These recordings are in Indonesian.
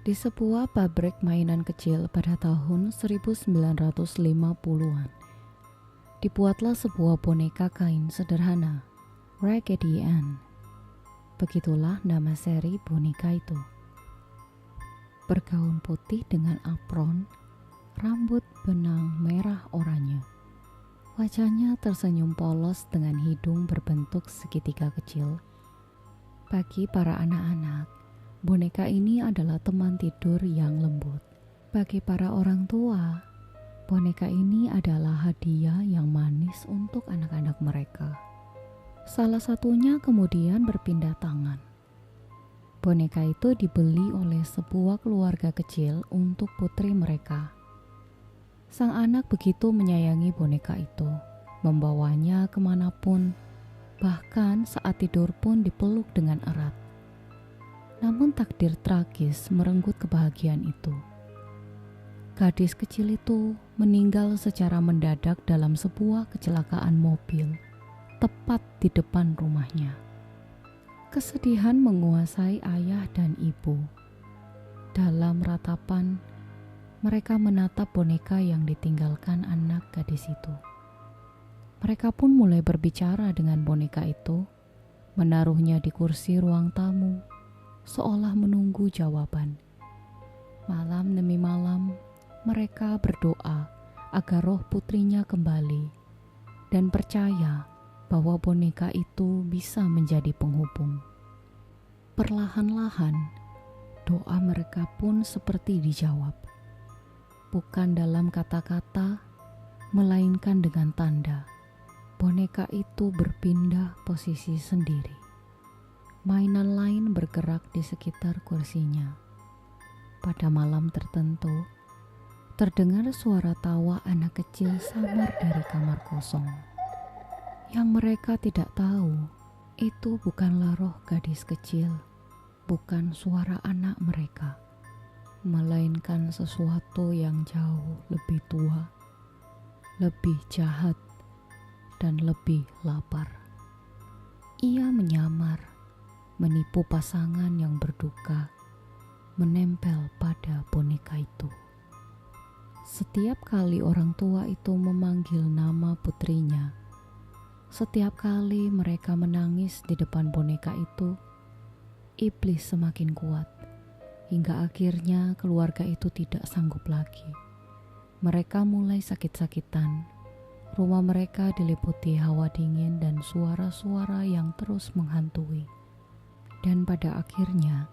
Di sebuah pabrik mainan kecil pada tahun 1950-an, dibuatlah sebuah boneka kain sederhana, Raggedy Ann. Begitulah nama seri boneka itu. Bergaun putih dengan apron, rambut benang merah oranye. Wajahnya tersenyum polos dengan hidung berbentuk segitiga kecil. Bagi para anak-anak, boneka ini adalah teman tidur yang lembut. Bagi para orang tua, boneka ini adalah hadiah yang manis untuk anak-anak mereka. Salah satunya kemudian berpindah tangan. Boneka itu dibeli oleh sebuah keluarga kecil untuk putri mereka. Sang anak begitu menyayangi boneka itu, membawanya kemanapun, bahkan saat tidur pun dipeluk dengan erat. Namun takdir tragis merenggut kebahagiaan itu. Gadis kecil itu meninggal secara mendadak dalam sebuah kecelakaan mobil, tepat di depan rumahnya. Kesedihan menguasai ayah dan ibu. Dalam ratapan, mereka menatap boneka yang ditinggalkan anak gadis itu. Mereka pun mulai berbicara dengan boneka itu, menaruhnya di kursi ruang tamu, seolah menunggu jawaban. Malam demi malam, mereka berdoa agar roh putrinya kembali dan percaya bahwa boneka itu bisa menjadi penghubung. Perlahan-lahan, doa mereka pun seperti dijawab. Bukan dalam kata-kata, melainkan dengan tanda. Boneka itu berpindah posisi sendiri. Mainan lain bergerak di sekitar kursinya. Pada malam tertentu, terdengar suara tawa anak kecil samar dari kamar kosong. Yang mereka tidak tahu, itu bukanlah roh gadis kecil, bukan suara anak mereka, melainkan sesuatu yang jauh lebih tua, lebih jahat, dan lebih lapar. Ia menyamar, menipu pasangan yang berduka, menempel pada boneka itu. Setiap kali orang tua itu memanggil nama putrinya, setiap kali mereka menangis di depan boneka itu, iblis semakin kuat, hingga akhirnya keluarga itu tidak sanggup lagi. Mereka mulai sakit-sakitan. Rumah mereka diliputi hawa dingin dan suara-suara yang terus menghantui. Dan pada akhirnya,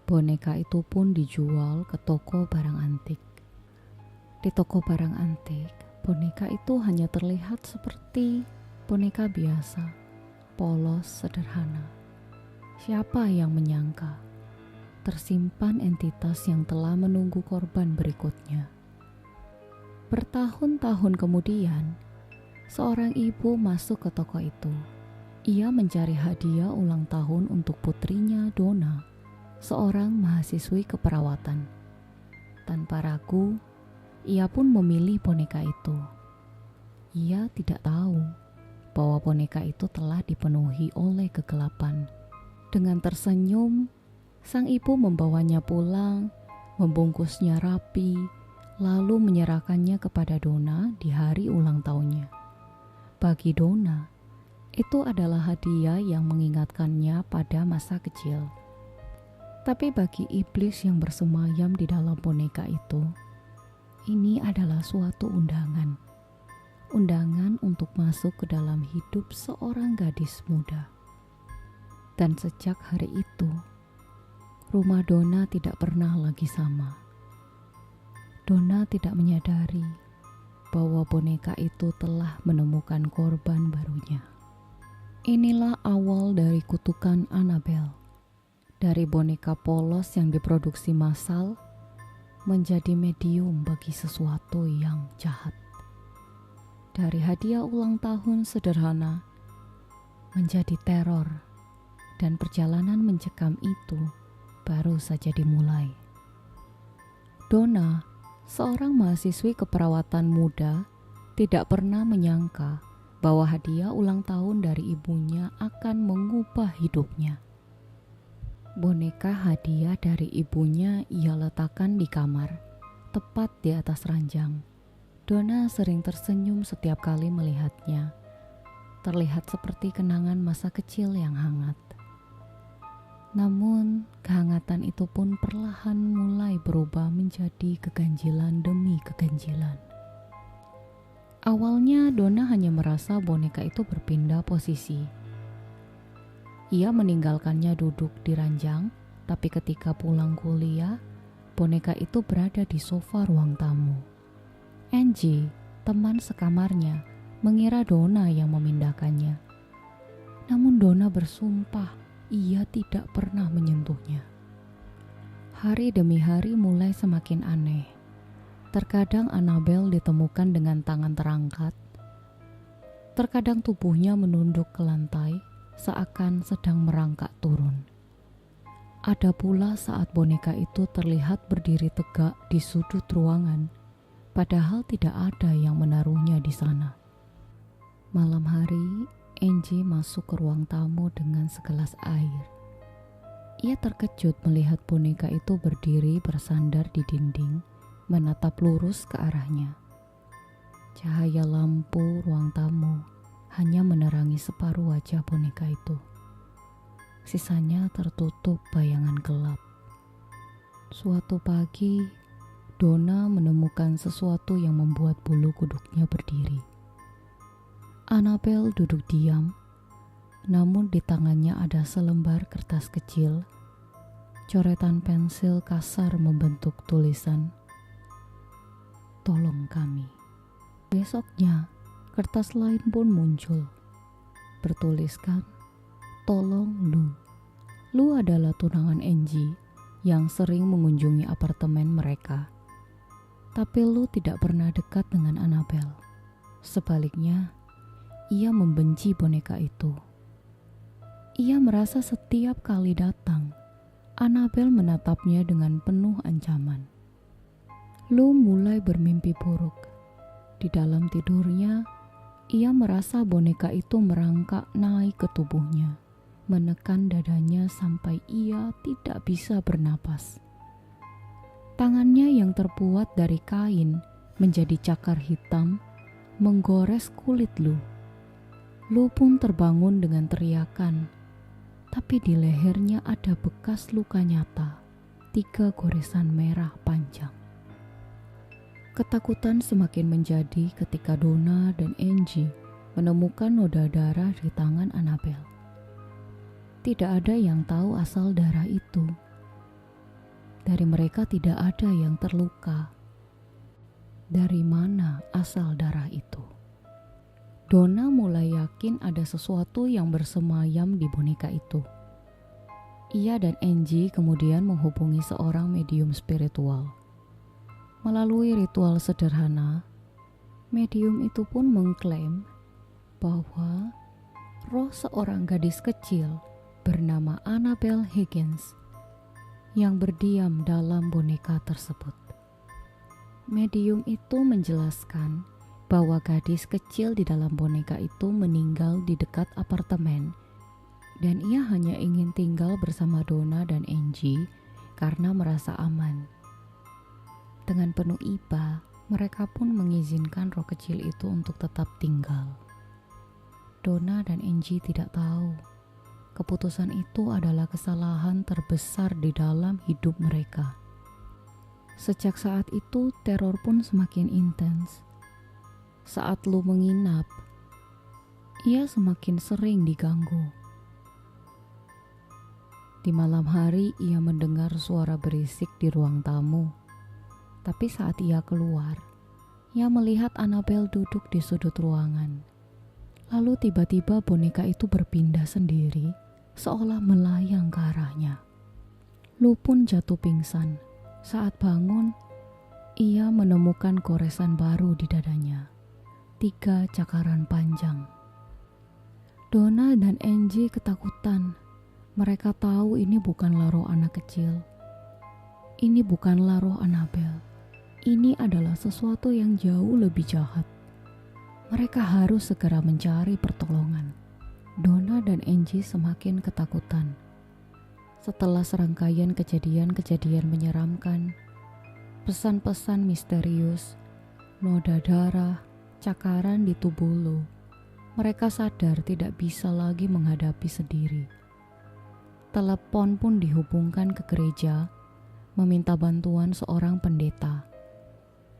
boneka itu pun dijual ke toko barang antik. Di toko barang antik, boneka itu hanya terlihat seperti boneka biasa, polos, sederhana. Siapa yang menyangka tersimpan entitas yang telah menunggu korban berikutnya? Bertahun-tahun kemudian, seorang ibu masuk ke toko itu. Ia mencari hadiah ulang tahun untuk putrinya Donna, seorang mahasiswi keperawatan. Tanpa ragu, ia pun memilih boneka itu. Ia tidak tahu bahwa boneka itu telah dipenuhi oleh kegelapan. Dengan tersenyum, sang ibu membawanya pulang, membungkusnya rapi, lalu menyerahkannya kepada Donna di hari ulang tahunnya. Bagi Donna, itu adalah hadiah yang mengingatkannya pada masa kecil. Tapi bagi iblis yang bersemayam di dalam boneka itu, ini adalah suatu undangan. Undangan untuk masuk ke dalam hidup seorang gadis muda. Dan sejak hari itu, rumah Donna tidak pernah lagi sama. Donna tidak menyadari bahwa boneka itu telah menemukan korban barunya. Inilah awal dari kutukan Annabelle. Dari boneka polos yang diproduksi massal menjadi medium bagi sesuatu yang jahat. Dari hadiah ulang tahun sederhana menjadi teror, dan perjalanan mencekam itu baru saja dimulai. Donna, seorang mahasiswi keperawatan muda, tidak pernah menyangka bahwa hadiah ulang tahun dari ibunya akan mengubah hidupnya. Boneka hadiah dari ibunya ia letakkan di kamar, tepat di atas ranjang. Donna sering tersenyum setiap kali melihatnya. Terlihat seperti kenangan masa kecil yang hangat. Namun, kehangatan itu pun perlahan mulai berubah menjadi keganjilan demi keganjilan. Awalnya Donna hanya merasa boneka itu berpindah posisi. Ia meninggalkannya duduk di ranjang, tapi ketika pulang kuliah, boneka itu berada di sofa ruang tamu. Angie, teman sekamarnya, mengira Donna yang memindahkannya. Namun Donna bersumpah ia tidak pernah menyentuhnya. Hari demi hari mulai semakin aneh. Terkadang Annabelle ditemukan dengan tangan terangkat. Terkadang tubuhnya menunduk ke lantai, seakan sedang merangkak turun. Ada pula saat boneka itu terlihat berdiri tegak di sudut ruangan, padahal tidak ada yang menaruhnya di sana. Malam hari, Angie masuk ke ruang tamu dengan segelas air. Ia terkejut melihat boneka itu berdiri bersandar di dinding, menatap lurus ke arahnya. Cahaya lampu ruang tamu hanya menerangi separuh wajah boneka itu. Sisanya tertutup bayangan gelap. Suatu pagi, Donna menemukan sesuatu yang membuat bulu kuduknya berdiri. Annabelle duduk diam, namun di tangannya ada selembar kertas kecil. Coretan pensil kasar membentuk tulisan, "Tolong kami." Besoknya, kertas lain pun muncul. Bertuliskan, "Tolong Lu." Lu adalah tunangan Angie yang sering mengunjungi apartemen mereka. Tapi Lu tidak pernah dekat dengan Annabelle. Sebaliknya, ia membenci boneka itu. Ia merasa setiap kali datang, Annabelle menatapnya dengan penuh ancaman. Lu mulai bermimpi buruk. Di dalam tidurnya, ia merasa boneka itu merangkak naik ke tubuhnya, menekan dadanya sampai ia tidak bisa bernapas. Tangannya yang terbuat dari kain menjadi cakar hitam, menggores kulit Lu. Lu pun terbangun dengan teriakan, tapi di lehernya ada bekas luka nyata, 3 goresan merah panjang. Ketakutan semakin menjadi ketika Donna dan Angie menemukan noda darah di tangan Annabelle. Tidak ada yang tahu asal darah itu. Dari mereka tidak ada yang terluka. Dari mana asal darah itu? Donna mulai yakin ada sesuatu yang bersemayam di boneka itu. Ia dan Angie kemudian menghubungi seorang medium spiritual. Melalui ritual sederhana, medium itu pun mengklaim bahwa roh seorang gadis kecil bernama Annabelle Higgins yang berdiam dalam boneka tersebut. Medium itu menjelaskan bahwa gadis kecil di dalam boneka itu meninggal di dekat apartemen dan ia hanya ingin tinggal bersama Donna dan Angie karena merasa aman. Dengan penuh iba, mereka pun mengizinkan roh kecil itu untuk tetap tinggal. Donna dan Angie tidak tahu keputusan itu adalah kesalahan terbesar di dalam hidup mereka. Sejak saat itu, teror pun semakin intens. Saat Lu menginap, ia semakin sering diganggu. Di malam hari, ia mendengar suara berisik di ruang tamu. Tapi saat ia keluar, ia melihat Annabelle duduk di sudut ruangan. Lalu tiba-tiba boneka itu berpindah sendiri, seolah melayang ke arahnya. Lu pun jatuh pingsan. Saat bangun, ia menemukan goresan baru di dadanya. 3 cakaran panjang. Donna dan Angie ketakutan. Mereka tahu ini bukanlah roh anak kecil. Ini bukanlah roh Annabelle. Ini adalah sesuatu yang jauh lebih jahat. Mereka harus segera mencari pertolongan. Donna dan Angie semakin ketakutan. Setelah serangkaian kejadian-kejadian menyeramkan, pesan-pesan misterius, noda darah, cakaran di tubuh Lo, mereka sadar tidak bisa lagi menghadapi sendiri. Telepon pun dihubungkan ke gereja, meminta bantuan seorang pendeta.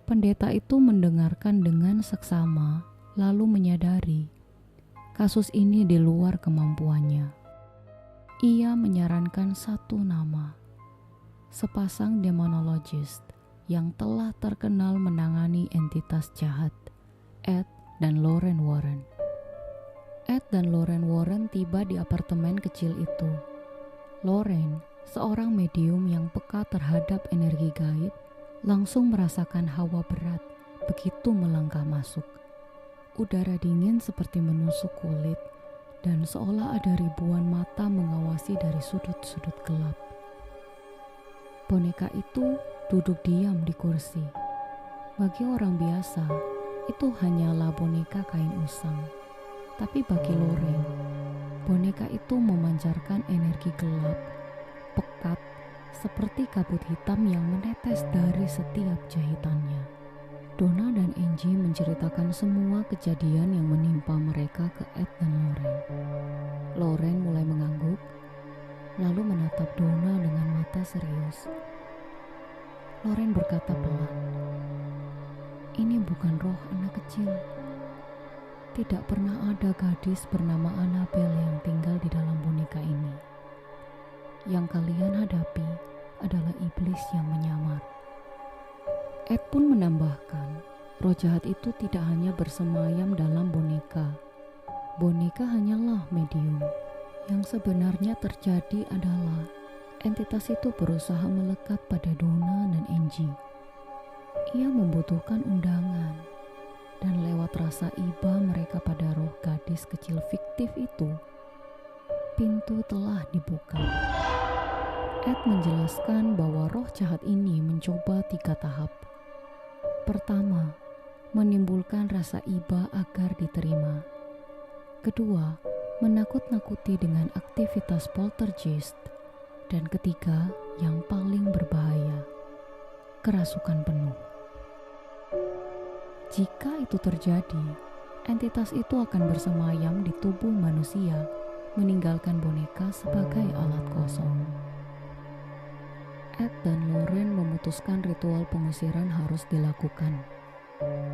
Pendeta itu mendengarkan dengan seksama, lalu menyadari kasus ini di luar kemampuannya. Ia menyarankan satu nama, sepasang demonologis yang telah terkenal menangani entitas jahat, Ed dan Lorraine Warren. Ed dan Lorraine Warren tiba di apartemen kecil itu. Lorraine, seorang medium yang peka terhadap energi gaib, langsung merasakan hawa berat begitu melangkah masuk. Udara dingin seperti menusuk kulit, dan seolah ada ribuan mata mengawasi dari sudut-sudut gelap. Boneka itu duduk diam di kursi. Bagi orang biasa, itu hanyalah boneka kain usang. Tapi bagi Lorraine, boneka itu memancarkan energi gelap, pekat, seperti kabut hitam yang menetes dari setiap jahitannya. Donna dan Angie menceritakan semua kejadian yang menimpa mereka ke Ed dan Lorraine. Lorraine mulai mengangguk, lalu menatap Donna dengan mata serius. Lorraine berkata pelan, "Ini bukan roh anak kecil. Tidak pernah ada gadis bernama Annabelle yang tinggal di dalam boneka ini. Yang kalian hadapi adalah iblis yang menyamar." Ed pun menambahkan, roh jahat itu tidak hanya bersemayam dalam boneka. Boneka hanyalah medium. Yang sebenarnya terjadi adalah entitas itu berusaha melekat pada Donna dan Angie. Ia membutuhkan undangan, dan lewat rasa iba mereka pada roh gadis kecil fiktif itu, pintu telah dibuka. Ed menjelaskan bahwa roh jahat ini mencoba 3 tahap. Pertama, menimbulkan rasa iba agar diterima. Kedua, menakut-nakuti dengan aktivitas poltergeist. Dan ketiga, yang paling berbahaya, kerasukan penuh. Jika itu terjadi, entitas itu akan bersemayam di tubuh manusia, meninggalkan boneka sebagai alat kosong. Ed dan Lorraine memutuskan ritual pengusiran harus dilakukan.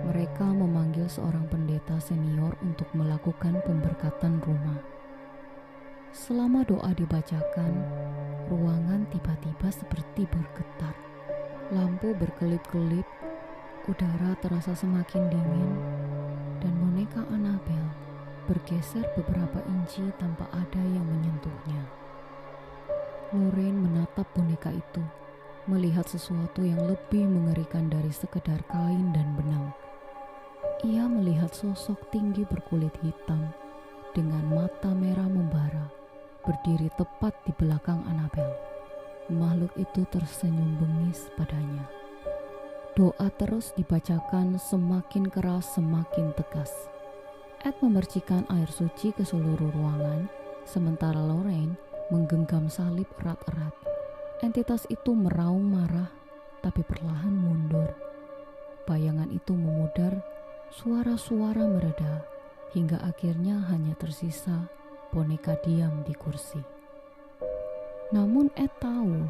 Mereka memanggil seorang pendeta senior untuk melakukan pemberkatan rumah. Selama doa dibacakan, ruangan tiba-tiba seperti bergetar. Lampu berkelip-kelip, udara terasa semakin dingin, dan boneka Annabelle bergeser beberapa inci tanpa ada yang menyentuhnya. Lorraine menatap boneka itu, melihat sesuatu yang lebih mengerikan dari sekedar kain dan benang. Ia melihat sosok tinggi berkulit hitam dengan mata merah membara, berdiri tepat di belakang Annabelle. Makhluk itu tersenyum bengis padanya. Doa terus dibacakan, semakin keras semakin tegas. Ed memercikan air suci ke seluruh ruangan, sementara Lorraine menggenggam salib erat-erat. Entitas itu meraung marah, tapi perlahan mundur. Bayangan itu memudar, suara-suara mereda, hingga akhirnya hanya tersisa boneka diam di kursi. Namun Ed tahu,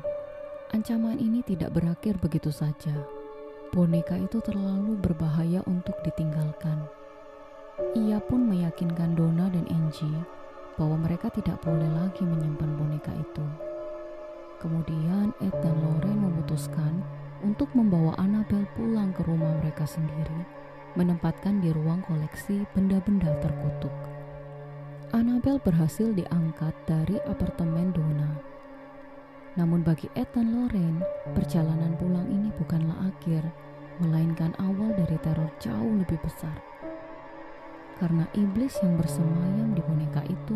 ancaman ini tidak berakhir begitu saja. Boneka itu terlalu berbahaya untuk ditinggalkan. Ia pun meyakinkan Donna dan Angie bahwa mereka tidak boleh lagi menyimpan boneka itu. Kemudian Ed dan Lorraine memutuskan untuk membawa Annabelle pulang ke rumah mereka sendiri, menempatkan di ruang koleksi benda-benda terkutuk. Annabelle berhasil diangkat dari apartemen Donna. Namun bagi Ed dan Lorraine, perjalanan pulang ini bukanlah akhir, melainkan awal dari teror jauh lebih besar. Karena iblis yang bersemayam di boneka itu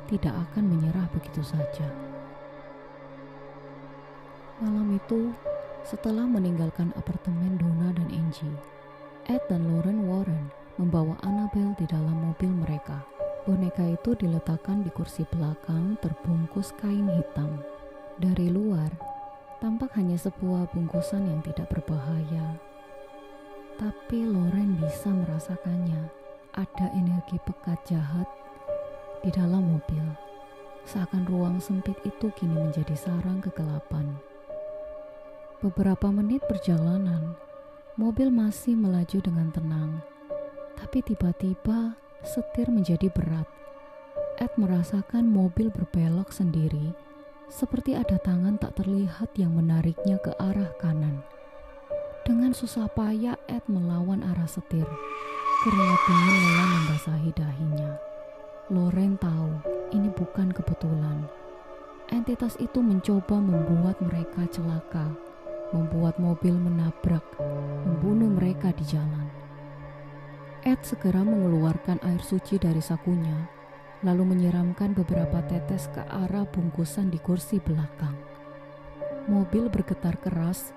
tidak akan menyerah begitu saja. Malam itu, setelah meninggalkan apartemen Donna dan Angie, Ed dan Lorraine Warren membawa Annabelle di dalam mobil mereka. Boneka itu diletakkan di kursi belakang terbungkus kain hitam. Dari luar, tampak hanya sebuah bungkusan yang tidak berbahaya. Tapi Loren bisa merasakannya. Ada energi pekat jahat di dalam mobil. Seakan ruang sempit itu kini menjadi sarang kegelapan. Beberapa menit perjalanan, mobil masih melaju dengan tenang. Tapi tiba-tiba setir menjadi berat. Ed merasakan mobil berbelok sendiri, seperti ada tangan tak terlihat yang menariknya ke arah kanan. Dengan susah payah Ed melawan arah setir. Keringat dingin mulai membasahi dahinya. Loren tahu ini bukan kebetulan. Entitas itu mencoba membuat mereka celaka, membuat mobil menabrak, membunuh mereka di jalan. Ed segera mengeluarkan air suci dari sakunya, lalu menyiramkan beberapa tetes ke arah bungkusan di kursi belakang. Mobil bergetar keras,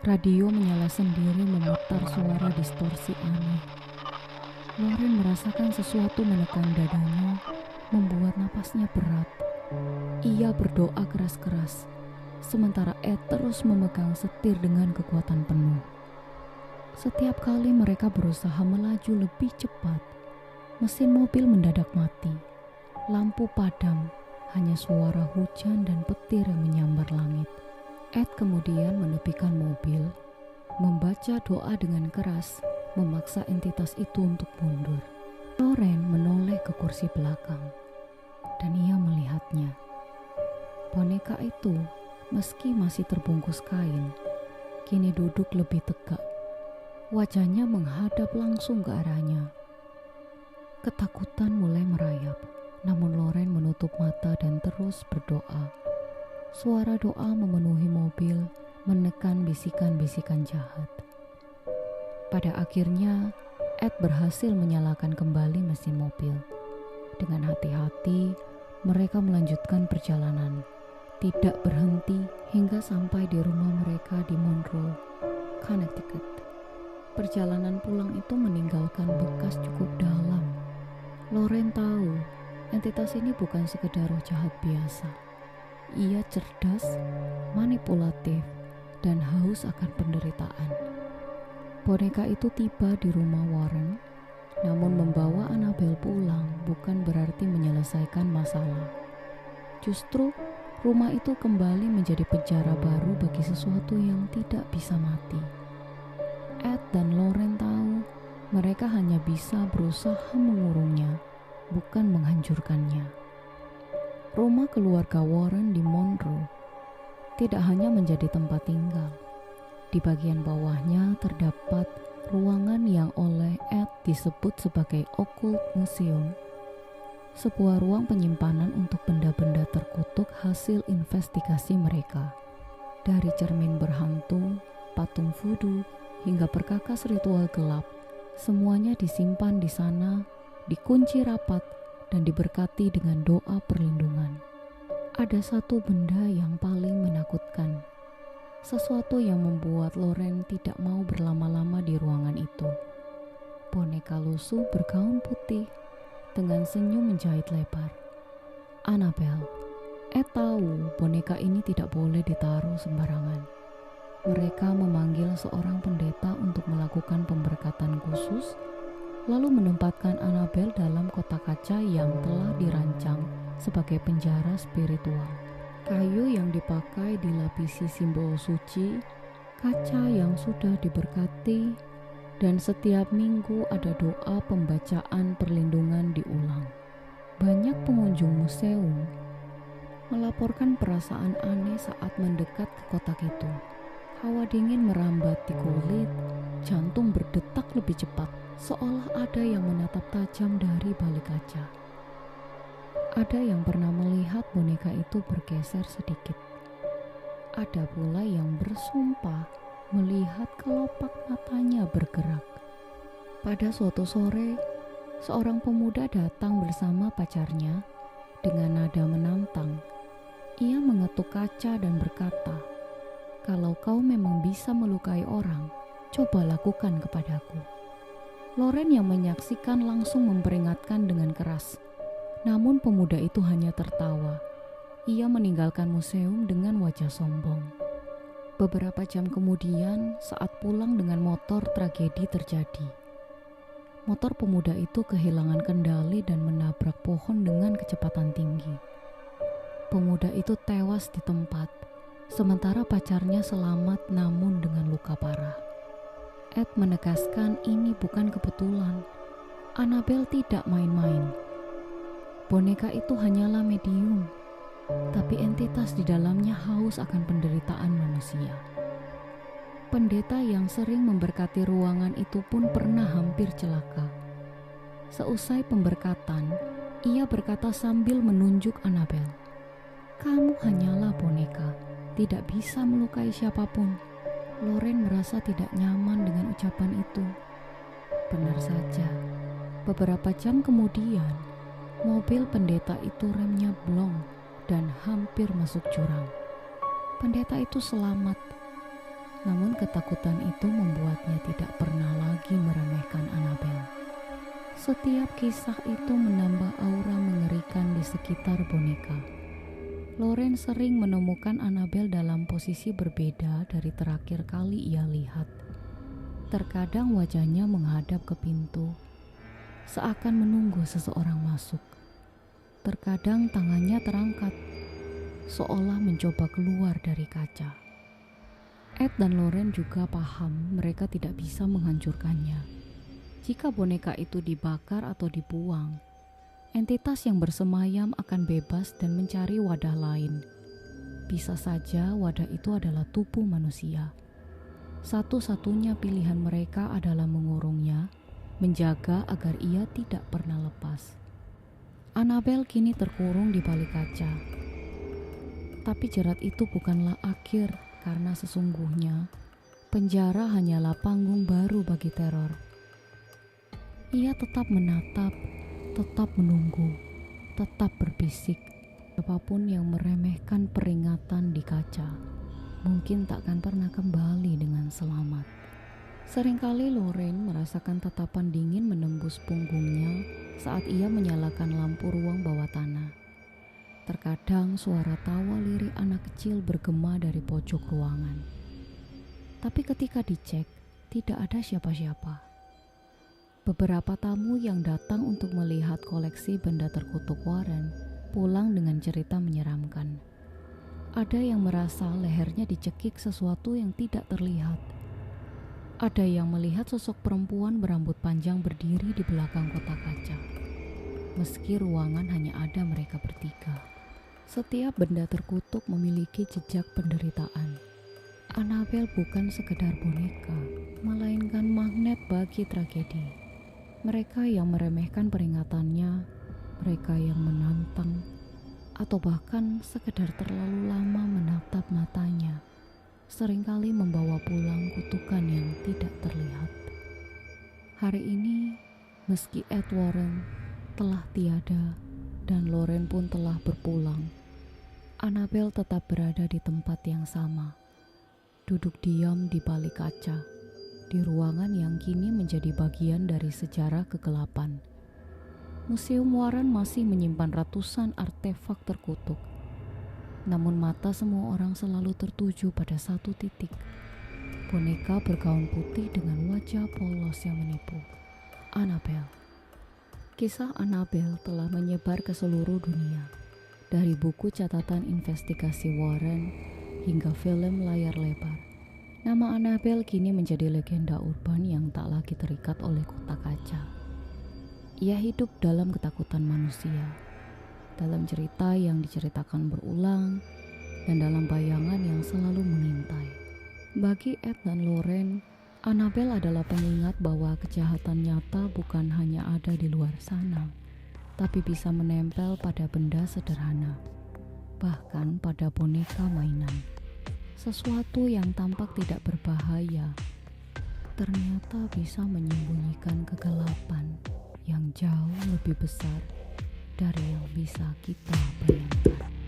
radio menyala sendiri memutar suara distorsi aneh. Loren merasakan sesuatu menekan dadanya, membuat napasnya berat. Ia berdoa keras-keras, sementara Ed terus memegang setir dengan kekuatan penuh. Setiap kali mereka berusaha melaju lebih cepat, mesin mobil mendadak mati. Lampu padam, hanya suara hujan dan petir yang menyambar langit. Ed kemudian menepikan mobil, membaca doa dengan keras, memaksa entitas itu untuk mundur. Loren menoleh ke kursi belakang, dan ia melihatnya. Boneka itu, meski masih terbungkus kain, kini duduk lebih tegak. Wajahnya menghadap langsung ke arahnya. Ketakutan mulai merayap, namun Loren menutup mata dan terus berdoa. Suara doa memenuhi mobil, menekan bisikan-bisikan jahat. Pada akhirnya, Ed berhasil menyalakan kembali mesin mobil. Dengan hati-hati, mereka melanjutkan perjalanan, tidak berhenti hingga sampai di rumah mereka di Monroe, Connecticut. Perjalanan pulang itu meninggalkan bekas cukup dalam. Loren tahu, entitas ini bukan sekedar roh jahat biasa. Ia cerdas, manipulatif, dan haus akan penderitaan. Boneka itu tiba di rumah Warren, namun membawa Annabel pulang bukan berarti menyelesaikan masalah. Justru, rumah itu kembali menjadi penjara baru bagi sesuatu yang tidak bisa mati. Ed dan Loren tahu mereka hanya bisa berusaha mengurungnya, bukan menghancurkannya. Rumah keluarga Warren di Monroe tidak hanya menjadi tempat tinggal. Di bagian bawahnya terdapat ruangan yang oleh Ed disebut sebagai Occult Museum, sebuah ruang penyimpanan untuk benda-benda terkutuk hasil investigasi mereka. Dari cermin berhantu, patung voodoo, hingga perkakas ritual gelap, semuanya disimpan di sana, dikunci rapat, dan diberkati dengan doa perlindungan. Ada satu benda yang paling menakutkan, sesuatu yang membuat Loren tidak mau berlama-lama di ruangan itu. Boneka lusuh bergaun putih dengan senyum menjahit lebar. Annabel. Ed tahu boneka ini tidak boleh ditaruh sembarangan. Mereka memanggil seorang pendeta untuk melakukan pemberkatan khusus, lalu menempatkan Annabel dalam kotak kaca yang telah dirancang sebagai penjara spiritual. Kayu yang dipakai dilapisi simbol suci, kaca yang sudah diberkati, dan setiap minggu ada doa pembacaan perlindungan diulang. Banyak pengunjung museum melaporkan perasaan aneh saat mendekat ke kotak itu. Hawa dingin merambat di kulit, jantung berdetak lebih cepat, seolah ada yang menatap tajam dari balik kaca. Ada yang pernah melihat boneka itu bergeser sedikit. Ada pula yang bersumpah melihat kelopak matanya bergerak. Pada suatu sore, seorang pemuda datang bersama pacarnya dengan nada menantang. Ia mengetuk kaca dan berkata, "Kalau kau memang bisa melukai orang, coba lakukan kepadaku." Loren yang menyaksikan langsung memperingatkan dengan keras. Namun pemuda itu hanya tertawa. ia meninggalkan museum dengan wajah sombong. Beberapa jam kemudian, saat pulang dengan motor, tragedi terjadi. Motor pemuda itu kehilangan kendali dan menabrak pohon dengan kecepatan tinggi. Pemuda itu tewas di tempat, sementara pacarnya selamat namun dengan luka parah. Ed menegaskan ini bukan kebetulan. Annabelle tidak main-main. Boneka itu hanyalah medium, tapi entitas di dalamnya haus akan penderitaan manusia. Pendeta yang sering memberkati ruangan itu pun pernah hampir celaka. Seusai pemberkatan, ia berkata sambil menunjuk Annabelle, "Kamu hanyalah boneka, tidak bisa melukai siapapun." Loren merasa tidak nyaman dengan ucapan itu. Benar saja, beberapa jam kemudian, mobil pendeta itu remnya blong dan hampir masuk jurang. Pendeta itu selamat, namun ketakutan itu membuatnya tidak pernah lagi meremehkan Annabelle. Setiap kisah itu menambah aura mengerikan di sekitar boneka. Loren sering menemukan Annabelle dalam posisi berbeda dari terakhir kali ia lihat. Terkadang wajahnya menghadap ke pintu, seakan menunggu seseorang masuk. Terkadang tangannya terangkat, seolah mencoba keluar dari kaca. Ed dan Loren juga paham mereka tidak bisa menghancurkannya. Jika boneka itu dibakar atau dibuang, entitas yang bersemayam akan bebas dan mencari wadah lain. Bisa saja wadah itu adalah tubuh manusia. Satu-satunya pilihan mereka adalah mengurungnya, menjaga agar ia tidak pernah lepas. Annabelle kini terkurung di balik kaca. Tapi jerat itu bukanlah akhir, karena sesungguhnya penjara hanyalah panggung baru bagi teror. Ia tetap menatap, tetap menunggu, tetap berbisik. Siapapun yang meremehkan peringatan di kaca, mungkin takkan pernah kembali dengan selamat. Seringkali Loren merasakan tatapan dingin menembus punggungnya saat ia menyalakan lampu ruang bawah tanah. Terkadang suara tawa lirih anak kecil bergema dari pojok ruangan. Tapi ketika dicek, tidak ada siapa-siapa. Beberapa tamu yang datang untuk melihat koleksi benda terkutuk Warren pulang dengan cerita menyeramkan. Ada yang merasa lehernya dicekik sesuatu yang tidak terlihat. Ada yang melihat sosok perempuan berambut panjang berdiri di belakang kotak kaca. Meski ruangan hanya ada mereka bertiga. Setiap benda terkutuk memiliki jejak penderitaan. Annabelle bukan sekedar boneka, melainkan magnet bagi tragedi. Mereka yang meremehkan peringatannya, mereka yang menantang, atau bahkan sekedar terlalu lama menatap matanya, seringkali membawa pulang kutukan yang tidak terlihat. Hari ini, meski Ed Warren telah tiada dan Loren pun telah berpulang, Annabelle tetap berada di tempat yang sama, duduk diam di balik kaca, di ruangan yang kini menjadi bagian dari sejarah kegelapan. Museum Warren masih menyimpan ratusan artefak terkutuk. Namun mata semua orang selalu tertuju pada satu titik. Boneka bergaun putih dengan wajah polos yang menipu. Annabelle. Kisah Annabelle telah menyebar ke seluruh dunia. Dari buku catatan investigasi Warren hingga film layar lebar. Nama Annabelle kini menjadi legenda urban yang tak lagi terikat oleh kotak kaca. Ia hidup dalam ketakutan manusia, dalam cerita yang diceritakan berulang, dan dalam bayangan yang selalu mengintai. Bagi Ed dan Loren, Annabelle adalah pengingat bahwa kejahatan nyata bukan hanya ada di luar sana, tapi bisa menempel pada benda sederhana, bahkan pada boneka mainan. Sesuatu yang tampak tidak berbahaya, ternyata bisa menyembunyikan kegelapan yang jauh lebih besar dari yang bisa kita bayangkan.